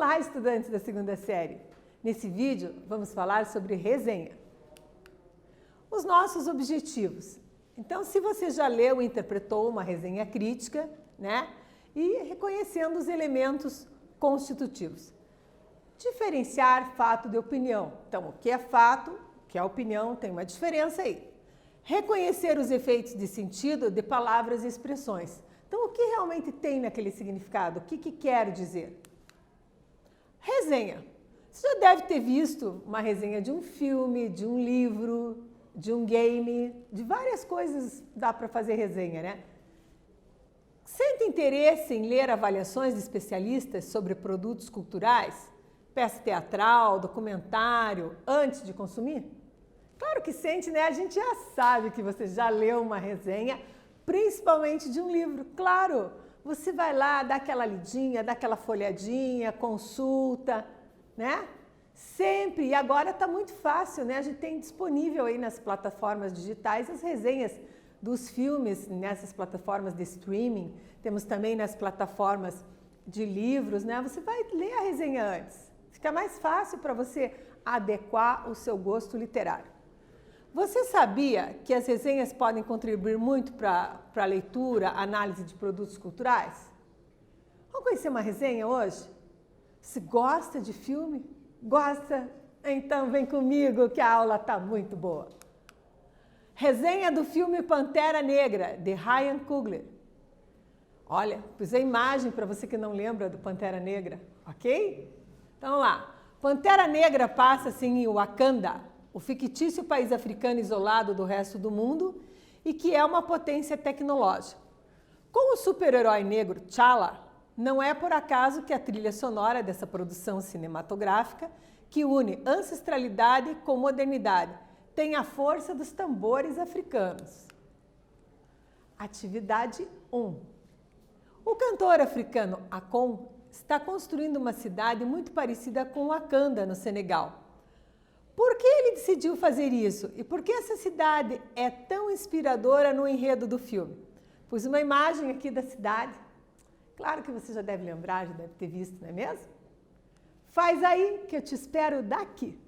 Olá, estudantes da segunda série! Nesse vídeo, vamos falar sobre resenha. Os nossos objetivos. Então, se você já leu e interpretou uma resenha crítica, né? E reconhecendo os elementos constitutivos. Diferenciar fato de opinião. Então, o que é fato, o que é opinião, tem uma diferença aí. Reconhecer os efeitos de sentido de palavras e expressões. Então, o que realmente tem naquele significado? O que quero dizer? Resenha. Você já deve ter visto uma resenha de um filme, de um livro, de um game, de várias coisas dá para fazer resenha, né? Sente interesse em ler avaliações de especialistas sobre produtos culturais, peça teatral, documentário, antes de consumir? Claro que sente, né? A gente já sabe que você já leu uma resenha, principalmente de um livro. Claro, você vai lá, dá aquela lidinha, dá aquela folhadinha, consulta, né? Sempre, e agora está muito fácil, né? A gente tem disponível aí nas plataformas digitais as resenhas dos filmes, nessas plataformas de streaming, temos também nas plataformas de livros, né? Você vai ler a resenha antes, fica mais fácil para você adequar o seu gosto literário. Você sabia que as resenhas podem contribuir muito para a leitura, análise de produtos culturais? Vamos conhecer uma resenha hoje? Você gosta de filme? Gosta? Então vem comigo que a aula está muito boa. Resenha do filme Pantera Negra, de Ryan Coogler. Olha, pus a imagem para você que não lembra do Pantera Negra, ok? Então vamos lá. Pantera Negra passa assim em Wakanda, o fictício país africano isolado do resto do mundo e que é uma potência tecnológica. Com o super-herói negro T'Challa, não é por acaso que a trilha sonora dessa produção cinematográfica, que une ancestralidade com modernidade, tem a força dos tambores africanos. Atividade 1. O cantor africano Akon está construindo uma cidade muito parecida com Wakanda, no Senegal. Por que ele decidiu fazer isso? E por que essa cidade é tão inspiradora no enredo do filme? Pus uma imagem aqui da cidade. Claro que você já deve lembrar, já deve ter visto, não é mesmo? Faz aí que eu te espero daqui.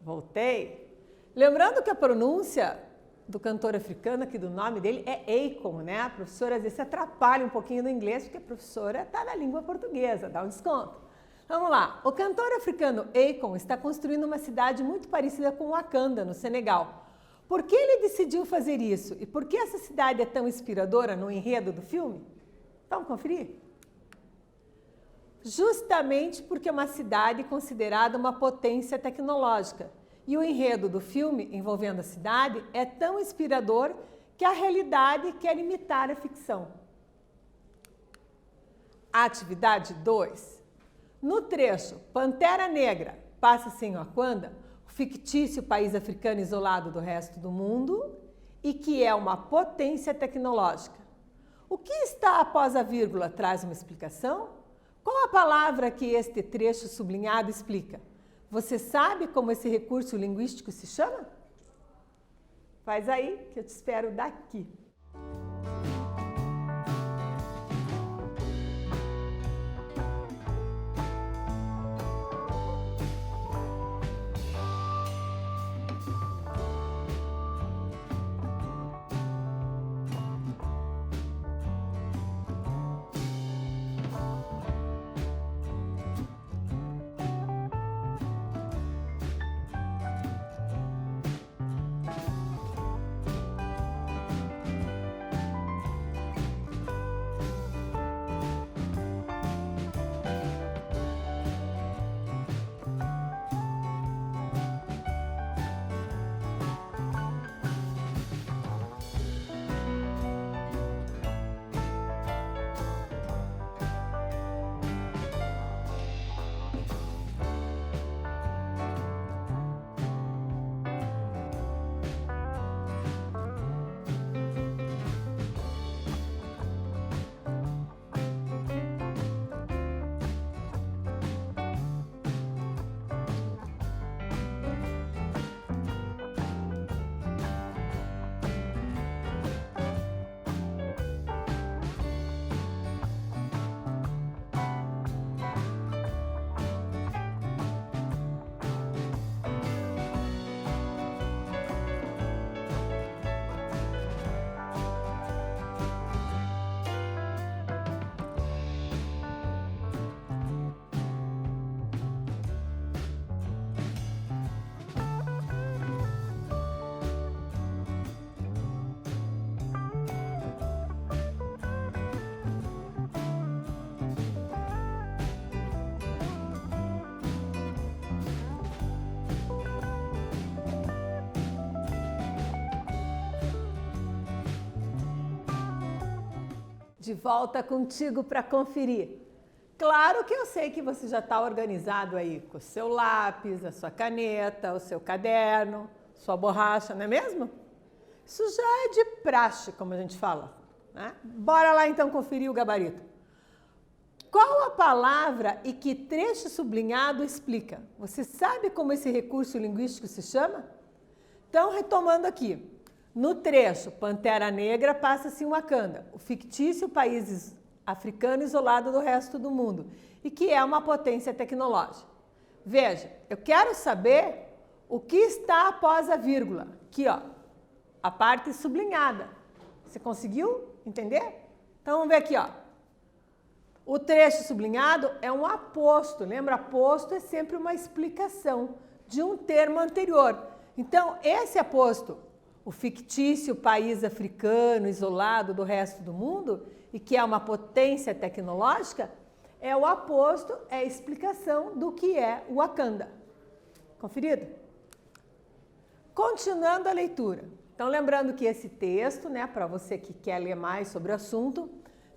Voltei. Lembrando que a pronúncia do cantor africano, aqui do nome dele, é Akon, né? A professora às vezes se atrapalha um pouquinho no inglês, porque a professora está na língua portuguesa, dá um desconto. Vamos lá. O cantor africano Akon está construindo uma cidade muito parecida com Wakanda, no Senegal. Por que ele decidiu fazer isso? E por que essa cidade é tão inspiradora no enredo do filme? Vamos conferir? justamente porque é uma cidade considerada uma potência tecnológica. E o enredo do filme envolvendo a cidade é tão inspirador que a realidade quer imitar a ficção. Atividade 2. No trecho Pantera Negra passa-se em Wakanda, o fictício país africano isolado do resto do mundo e que é uma potência tecnológica. O que está após a vírgula traz uma explicação? Qual a palavra que este trecho sublinhado explica? Você sabe como esse recurso linguístico se chama? Faz aí que eu te espero daqui. De volta contigo para conferir. Claro que eu sei que você já está organizado aí com o seu lápis, a sua caneta, o seu caderno, sua borracha, não é mesmo? Isso já é de praxe, como a gente fala, né? Bora lá então conferir o gabarito. Qual a palavra e que trecho sublinhado explica? Você sabe como esse recurso linguístico se chama? Então, retomando aqui. No trecho Pantera Negra passa-se em Wakanda, o fictício país africano isolado do resto do mundo e que é uma potência tecnológica. Veja, eu quero saber o que está após a vírgula. Aqui, ó, a parte sublinhada. Você conseguiu entender? Então, vamos ver aqui, ó. O trecho sublinhado é um aposto. Lembra? Aposto é sempre uma explicação de um termo anterior. Então, esse aposto, o fictício país africano isolado do resto do mundo e que é uma potência tecnológica, é o aposto, é a explicação do que é o Wakanda. Conferido? Continuando a leitura. Então, lembrando que esse texto, né, para você que quer ler mais sobre o assunto,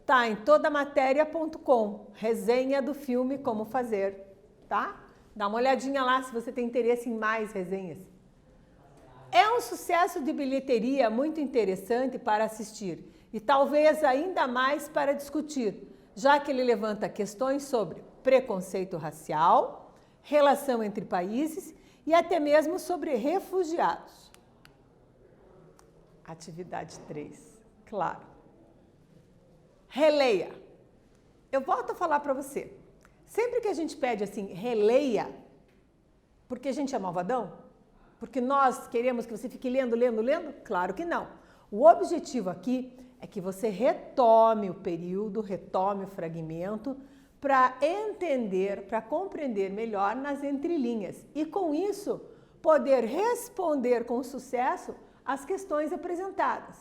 está em todamatéria.com, resenha do filme Como Fazer, tá? Dá uma olhadinha lá se você tem interesse em mais resenhas. É um sucesso de bilheteria muito interessante para assistir e talvez ainda mais para discutir, já que ele levanta questões sobre preconceito racial, relação entre países e até mesmo sobre refugiados. Atividade 3, claro. Releia. Eu volto a falar para você. Sempre que a gente pede assim, releia, porque a gente é malvadão? Porque nós queremos que você fique lendo, lendo, lendo? Claro que não. O objetivo aqui é que você retome o período, retome o fragmento para entender, para compreender melhor nas entrelinhas e com isso poder responder com sucesso às questões apresentadas.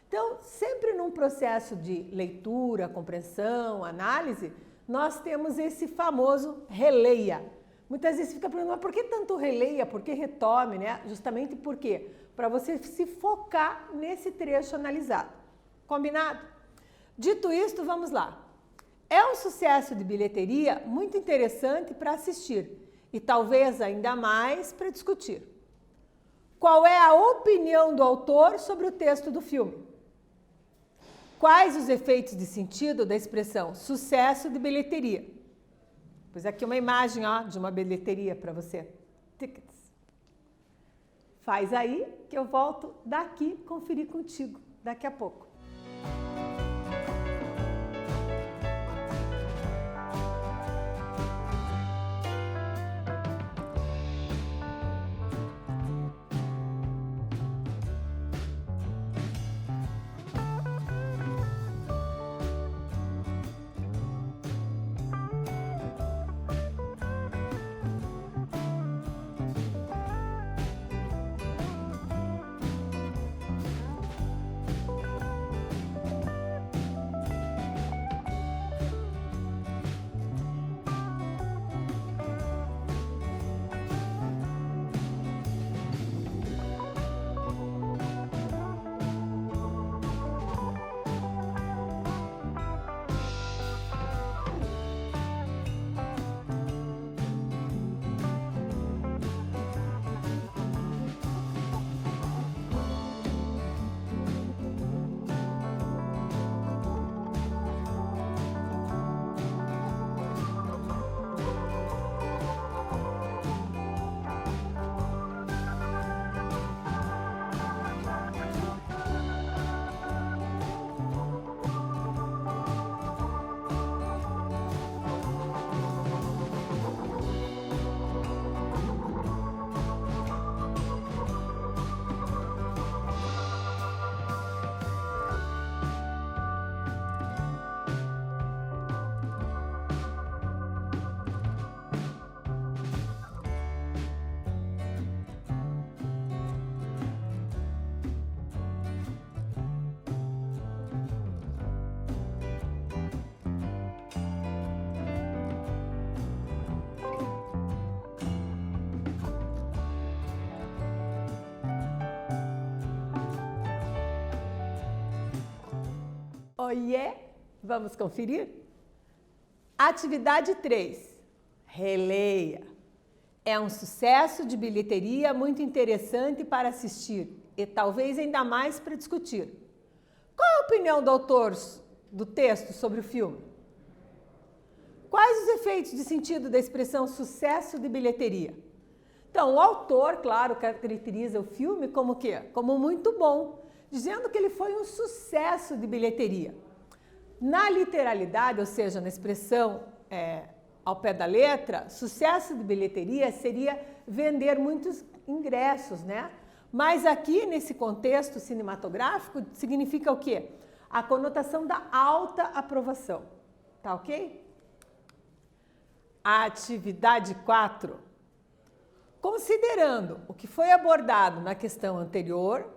Então, sempre num processo de leitura, compreensão, análise, nós temos esse famoso releia. Muitas vezes fica perguntando, mas por que tanto releia? Por que retome, né? Justamente por quê? Para você se focar nesse trecho analisado. Combinado? Dito isto, vamos lá. É um sucesso de bilheteria muito interessante para assistir e talvez ainda mais para discutir. Qual é a opinião do autor sobre o texto do filme? Quais os efeitos de sentido da expressão sucesso de bilheteria? Pois aqui uma imagem de uma bilheteria para você. Tickets. Faz aí que eu volto daqui conferir contigo daqui a pouco. Oiê! Vamos conferir? Atividade 3. Releia. É um sucesso de bilheteria muito interessante para assistir e talvez ainda mais para discutir. Qual é a opinião do autor do texto sobre o filme? Quais os efeitos de sentido da expressão sucesso de bilheteria? Então, o autor, claro, caracteriza o filme como o quê? Como muito bom, dizendo que ele foi um sucesso de bilheteria. Na literalidade, ou seja, na expressão ao pé da letra, sucesso de bilheteria seria vender muitos ingressos, né? Mas aqui, nesse contexto cinematográfico, significa o quê? A conotação da alta aprovação. Tá ok? Atividade 4. Considerando o que foi abordado na questão anterior,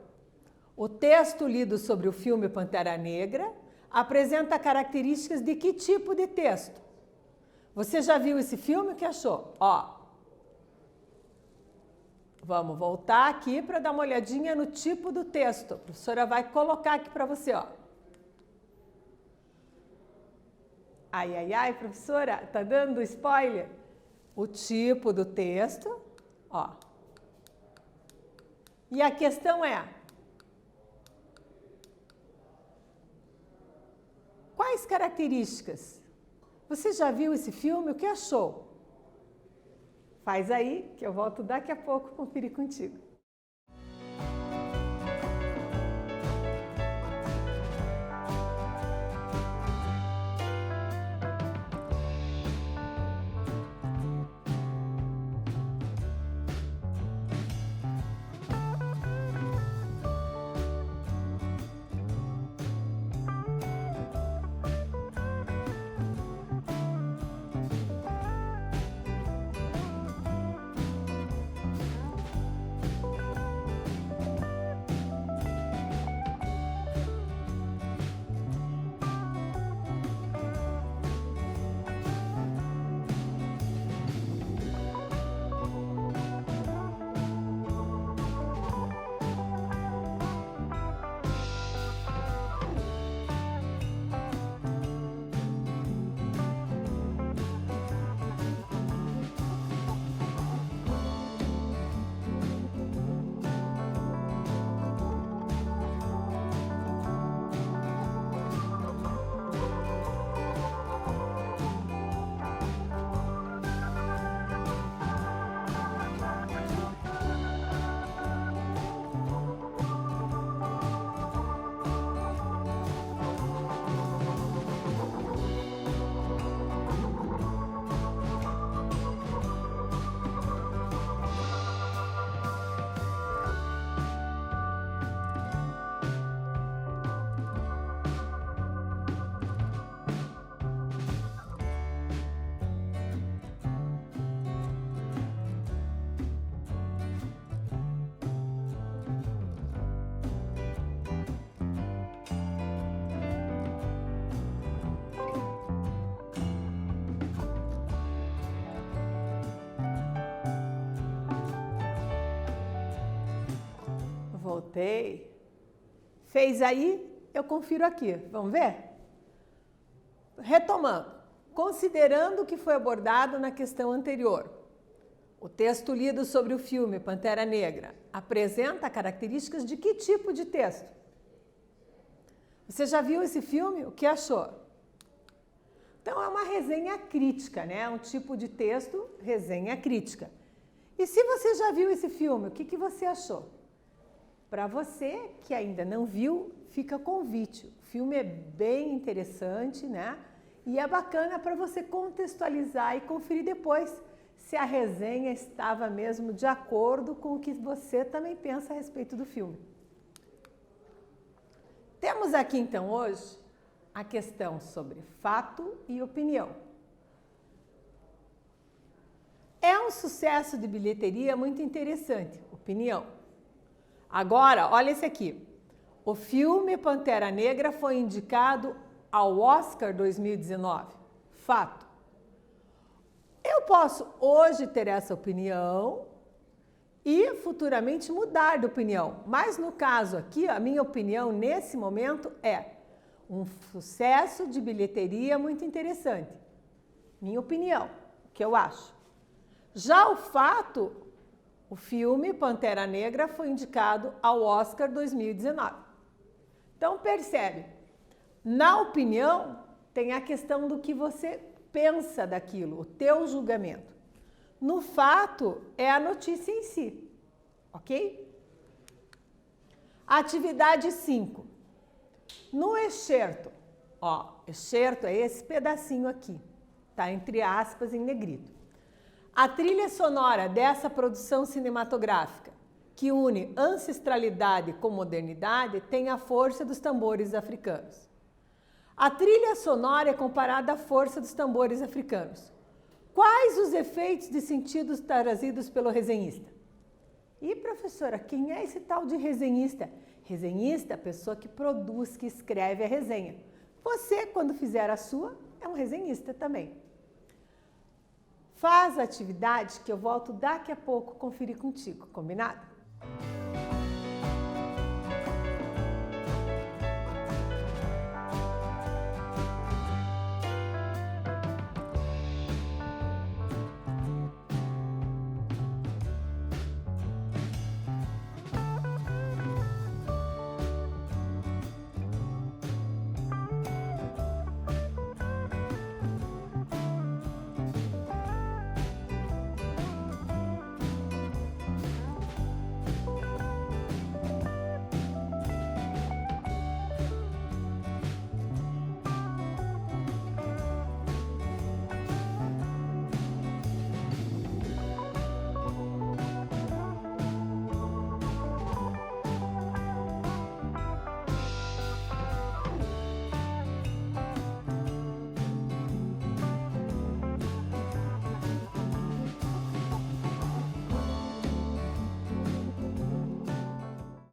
o texto lido sobre o filme Pantera Negra apresenta características de que tipo de texto? Você já viu esse filme? O que achou? Vamos voltar aqui para dar uma olhadinha no tipo do texto. A professora vai colocar aqui para você, Ai, professora, tá dando spoiler? O tipo do texto, E a questão é: quais características? Você já viu esse filme? O que achou? Faz aí, que eu volto daqui a pouco conferir contigo. Voltei. Fez aí? Eu confiro aqui. Vamos ver? Retomando. Considerando o que foi abordado na questão anterior, o texto lido sobre o filme Pantera Negra apresenta características de que tipo de texto? Você já viu esse filme? O que achou? Então, é uma resenha crítica, né? Um tipo de texto, resenha crítica. E se você já viu esse filme, o que você achou? Para você que ainda não viu, fica convite. O filme é bem interessante, né? E é bacana para você contextualizar e conferir depois se a resenha estava mesmo de acordo com o que você também pensa a respeito do filme. Temos aqui então hoje a questão sobre fato e opinião. É um sucesso de bilheteria muito interessante, opinião. Agora, olha esse aqui. O filme Pantera Negra foi indicado ao Oscar 2019. Fato. Eu posso hoje ter essa opinião e futuramente mudar de opinião. Mas no caso aqui, a minha opinião nesse momento é um sucesso de bilheteria muito interessante. Minha opinião, o que eu acho. Já o fato, o filme Pantera Negra foi indicado ao Oscar 2019. Então percebe, na opinião tem a questão do que você pensa daquilo, o teu julgamento. No fato é a notícia em si, ok? Atividade 5. No excerto, ó, excerto é esse pedacinho aqui, tá entre aspas em negrito. A trilha sonora dessa produção cinematográfica, que une ancestralidade com modernidade, tem a força dos tambores africanos. A trilha sonora é comparada à força dos tambores africanos. Quais os efeitos de sentidos trazidos pelo resenhista? E professora, quem é esse tal de resenhista? Resenhista é a pessoa que produz, que escreve a resenha. Você, quando fizer a sua, é um resenhista também. Faz a atividade que eu volto daqui a pouco conferir contigo, combinado?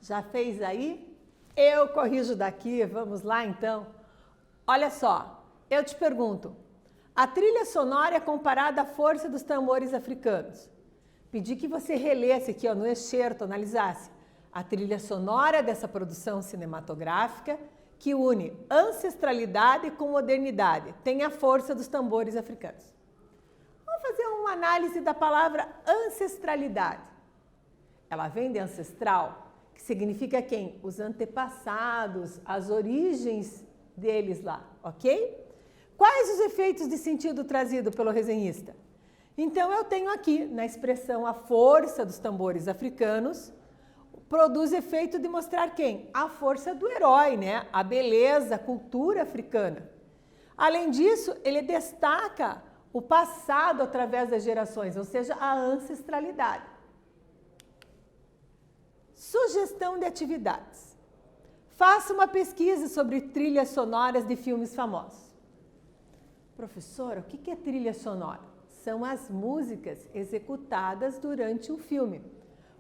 Já fez aí? Eu corrijo daqui, vamos lá então. Olha só, eu te pergunto, a trilha sonora é comparada à força dos tambores africanos. Pedi que você relesse aqui ó, no excerto, analisasse a trilha sonora dessa produção cinematográfica que une ancestralidade com modernidade, tem a força dos tambores africanos. Vamos fazer uma análise da palavra ancestralidade. Ela vem de ancestral, que significa quem? Os antepassados, as origens deles lá, ok? Quais os efeitos de sentido trazido pelo resenhista? Então, eu tenho aqui, na expressão a força dos tambores africanos, produz efeito de mostrar quem? A força do herói, né? A beleza, a cultura africana. Além disso, ele destaca o passado através das gerações, ou seja, a ancestralidade. Sugestão de atividades. Faça uma pesquisa sobre trilhas sonoras de filmes famosos. Professora, o que é trilha sonora? São as músicas executadas durante um filme.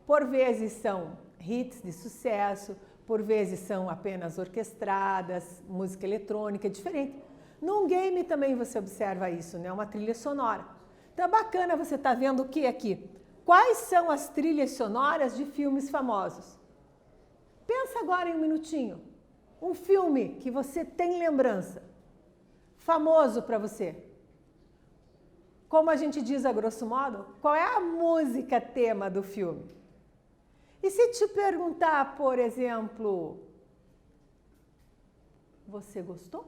Por vezes são hits de sucesso, por vezes são apenas orquestradas, música eletrônica, é diferente. Num game também você observa isso, né? Uma trilha sonora. Então é bacana você estar vendo o que aqui? Quais são as trilhas sonoras de filmes famosos? Pensa agora em um minutinho. Um filme que você tem lembrança, famoso para você. Como a gente diz a grosso modo, qual é a música tema do filme? E se te perguntar, por exemplo, você gostou?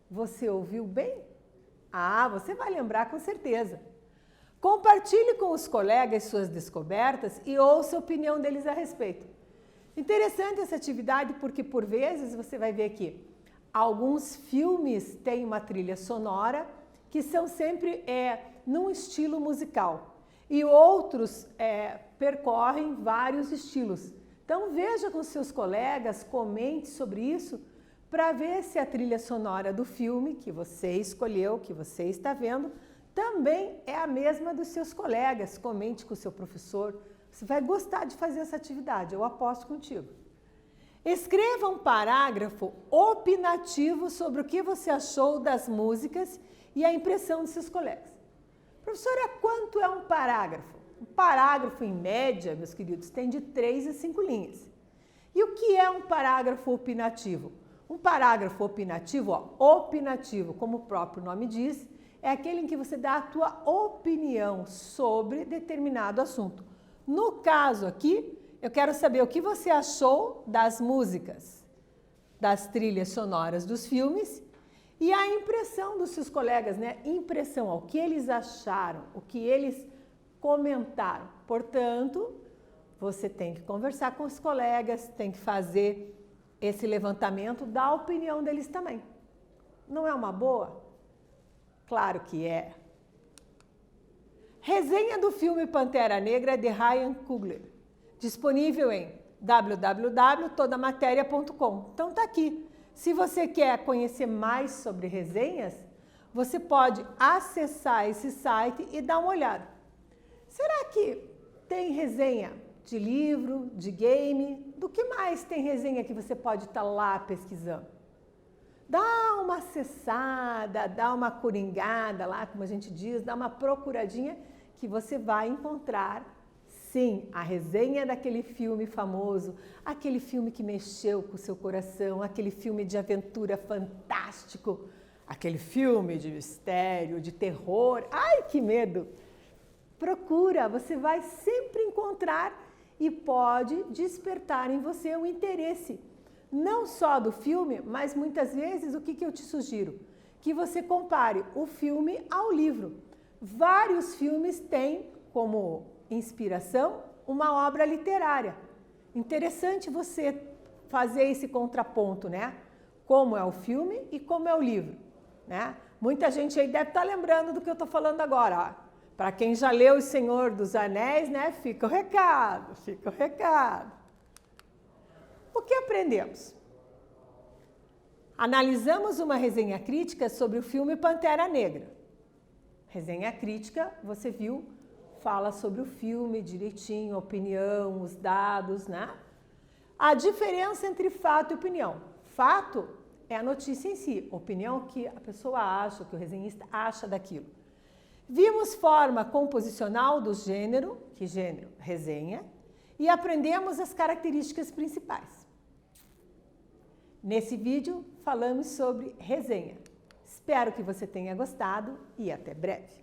Você ouviu bem? Ah, você vai lembrar com certeza. Compartilhe com os colegas suas descobertas e ouça a opinião deles a respeito. Interessante essa atividade porque, por vezes, você vai ver que alguns filmes têm uma trilha sonora que são sempre num estilo musical e outros percorrem vários estilos. Então, veja com seus colegas, comente sobre isso para ver se a trilha sonora do filme que você escolheu, que você está vendo, também é a mesma dos seus colegas. Comente com o seu professor. Você vai gostar de fazer essa atividade, eu aposto contigo. Escreva um parágrafo opinativo sobre o que você achou das músicas e a impressão dos seus colegas. Professora, quanto é um parágrafo? Um parágrafo, em média, meus queridos, tem de 3 a 5 linhas. E o que é um parágrafo opinativo? Um parágrafo opinativo, opinativo, como o próprio nome diz, é aquele em que você dá a tua opinião sobre determinado assunto. No caso aqui, eu quero saber o que você achou das músicas, das trilhas sonoras dos filmes e a impressão dos seus colegas, né? Impressão, o que eles acharam, o que eles comentaram. Portanto, você tem que conversar com os colegas, tem que fazer esse levantamento da opinião deles também. Não é uma boa? Claro que é. Resenha do filme Pantera Negra de Ryan Coogler, disponível em www.todamateria.com. Então tá aqui. Se você quer conhecer mais sobre resenhas, você pode acessar esse site e dar uma olhada. Será que tem resenha de livro, de game? Do que mais tem resenha que você pode estar lá pesquisando? Dá uma acessada, dá uma coringada lá, como a gente diz, dá uma procuradinha que você vai encontrar, sim, a resenha daquele filme famoso, aquele filme que mexeu com o seu coração, aquele filme de aventura fantástico, aquele filme de mistério, de terror. Ai, que medo! Procura, você vai sempre encontrar e pode despertar em você o interesse. Não só do filme, mas muitas vezes o que eu te sugiro? Que você compare o filme ao livro. Vários filmes têm como inspiração uma obra literária. Interessante você fazer esse contraponto, né? Como é o filme e como é o livro, né? Muita gente aí deve estar lembrando do que eu estou falando agora. Para quem já leu O Senhor dos Anéis, né? Fica o recado, fica o recado. O que aprendemos? Analisamos uma resenha crítica sobre o filme Pantera Negra. Resenha crítica, você viu, fala sobre o filme direitinho, a opinião, os dados, né? A diferença entre fato e opinião. Fato é a notícia em si, opinião que a pessoa acha, que o resenhista acha daquilo. Vimos forma composicional do gênero, que gênero? Resenha, e aprendemos as características principais. Nesse vídeo, falamos sobre resenha. Espero que você tenha gostado e até breve.